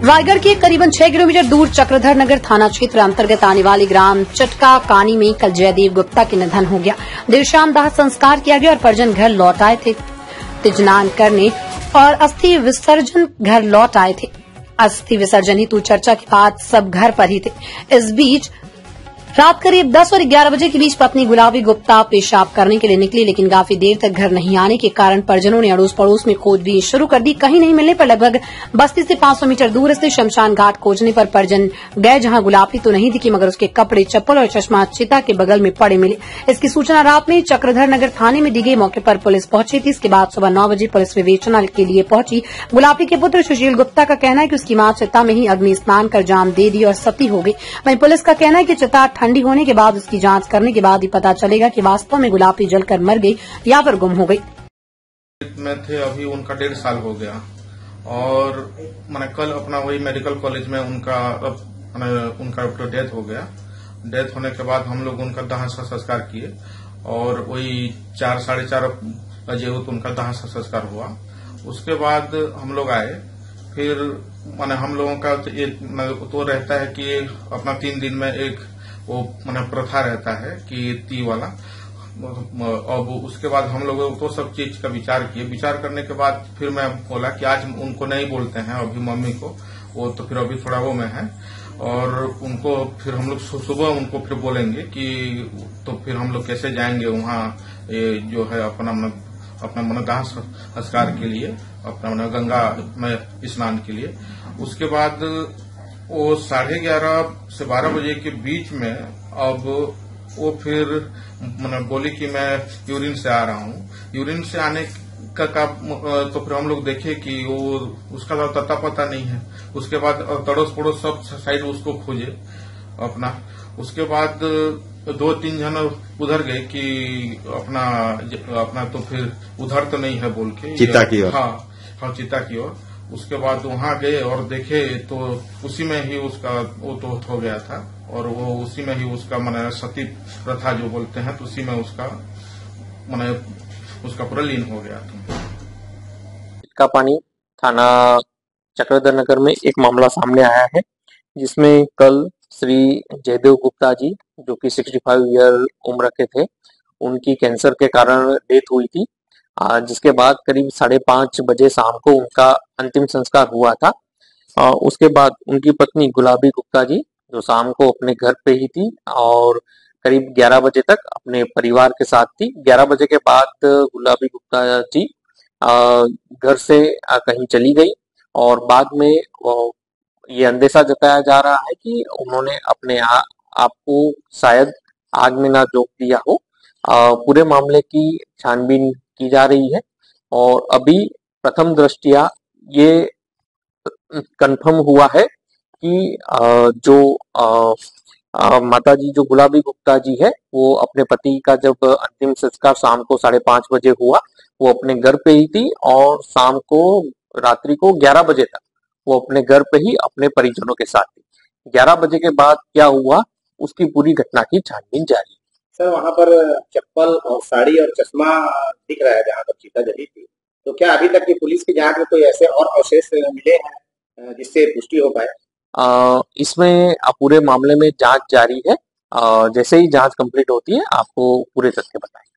रायगढ़ के करीबन 6 किलोमीटर दूर चक्रधर नगर थाना क्षेत्र अंतर्गत आने वाले ग्राम चटका कानी में कल जयदेव गुप्ता के निधन हो गया। देर शाम दाह संस्कार किया गया और परिजन घर लौट आए थे तिजनान करने और अस्थि विसर्जन घर लौट आए थे। अस्थि विसर्जन हेतु चर्चा के बाद सब घर पर ही थे। इस बीच रात करीब 10 और 11 बजे के बीच पत्नी गुलाबी गुप्ता पेशाब करने के लिए निकली, लेकिन काफी देर तक घर नहीं आने के कारण परिजनों ने अड़ोस पड़ोस में खोजबीन शुरू कर दी। कहीं नहीं मिलने पर लगभग बस्ती से 500 मीटर दूर स्थित शमशान घाट खोजने पर परिजन गए, जहां गुलाबी तो नहीं दिखी मगर उसके कपड़े, चप्पल और चश्मा चिता के बगल में पड़े मिले। इसकी सूचना रात में चक्रधर नगर थाने में दी गई। मौके पर पुलिस पहुंची थी। इसके बाद सुबह 9 बजे पुलिस विवेचना के लिए पहुंची। गुलाबी के पुत्र सुशील गुप्ता का कहना है कि उसकी मां चिता में ही अग्नि स्नान कर जान दे दी और सती हो गई। वहीं पुलिस का कहना है कि चिता ठंडी होने के बाद उसकी जांच करने के बाद ही पता चलेगा कि वास्तव में गुलाबी जलकर मर गई या फिर गुम हो गई। में थे अभी उनका 1.5 साल हो गया और मैंने कल अपना वही मेडिकल कॉलेज में उनका डेथ हो गया। डेथ होने के बाद हम लोग उनका दाह संस्कार किए और वही 4 साढ़े 4 बजे उनका दाह संस्कार हुआ। उसके बाद हम लोग आए। फिर माने हम लोगों का तो रहता है कि अपना 3 दिन में एक वो मैंने प्रथा रहता है कि ती वाला। अब उसके बाद हम लोग तो सब चीज का विचार किए। विचार करने के बाद फिर मैं बोला कि आज उनको नहीं बोलते हैं अभी मम्मी को, वो तो फिर अभी थोड़ा वो में है और उनको फिर हम लोग सुबह उनको फिर बोलेंगे कि तो फिर हम लोग कैसे जाएंगे वहाँ जो है अपना दाह संस्कार के लिए, अपना गंगा में स्नान के लिए। उसके बाद वो 11:30 से 12 बजे के बीच में अब वो फिर मैंने बोली कि मैं यूरिन से आ रहा हूँ। यूरिन से आने का तो फिर हम लोग देखे कि वो उसका तो तता पता नहीं है। उसके बाद तड़ोस पड़ोस सब साइड उसको खोजे अपना। उसके बाद 2-3 जन उधर गए कि अपना तो फिर उधर तो नहीं है बोल के चिता की ओर। हाँ चिता की ओर। उसके बाद वहां गए और देखे तो उसी में ही उसका वो तो हो गया था और वो उसी में ही उसका माने सती प्रथा जो बोलते हैं तो उसी में उसका माने उसका पूरा लीन हो गया था। का पानी थाना चक्रधर नगर में एक मामला सामने आया है जिसमें कल श्री जयदेव गुप्ता जी जो कि 65 ईयर उम्र के थे, उनकी कैंसर के कारण डेथ हुई थी। जिसके बाद करीब 5:30 बजे शाम को उनका अंतिम संस्कार हुआ था। उसके बाद उनकी पत्नी गुलाबी गुप्ता जी जो शाम को अपने घर पे ही थी और करीब 11 बजे तक अपने परिवार के साथ थी। 11 बजे के बाद गुलाबी गुप्ता जी घर से कहीं चली गई और बाद में ये अंदेशा जताया जा रहा है कि उन्होंने अपने आप को शायद आग में ना झोंक दिया हो। पूरे मामले की छानबीन की जा रही है और अभी प्रथम दृष्टया ये कंफर्म हुआ है कि जो माताजी जो गुलाबी गुप्ता जी है वो अपने पति का जब अंतिम संस्कार शाम को 5:30 बजे हुआ, वो अपने घर पे ही थी और शाम को रात्रि को 11 बजे तक वो अपने घर पे ही अपने परिजनों के साथ थी। 11 बजे के बाद क्या हुआ उसकी पूरी घटना की छानबीन जारी। सर वहाँ पर चप्पल और साड़ी और चश्मा दिख रहा है जहाँ पर चिता जली थी, तो क्या अभी तक की पुलिस की जांच में कोई ऐसे और अवशेष मिले हैं जिससे पुष्टि हो पाए? इसमें पूरे मामले में जांच जारी है। जैसे ही जांच कंप्लीट होती है आपको पूरे तथ्य बताएंगे।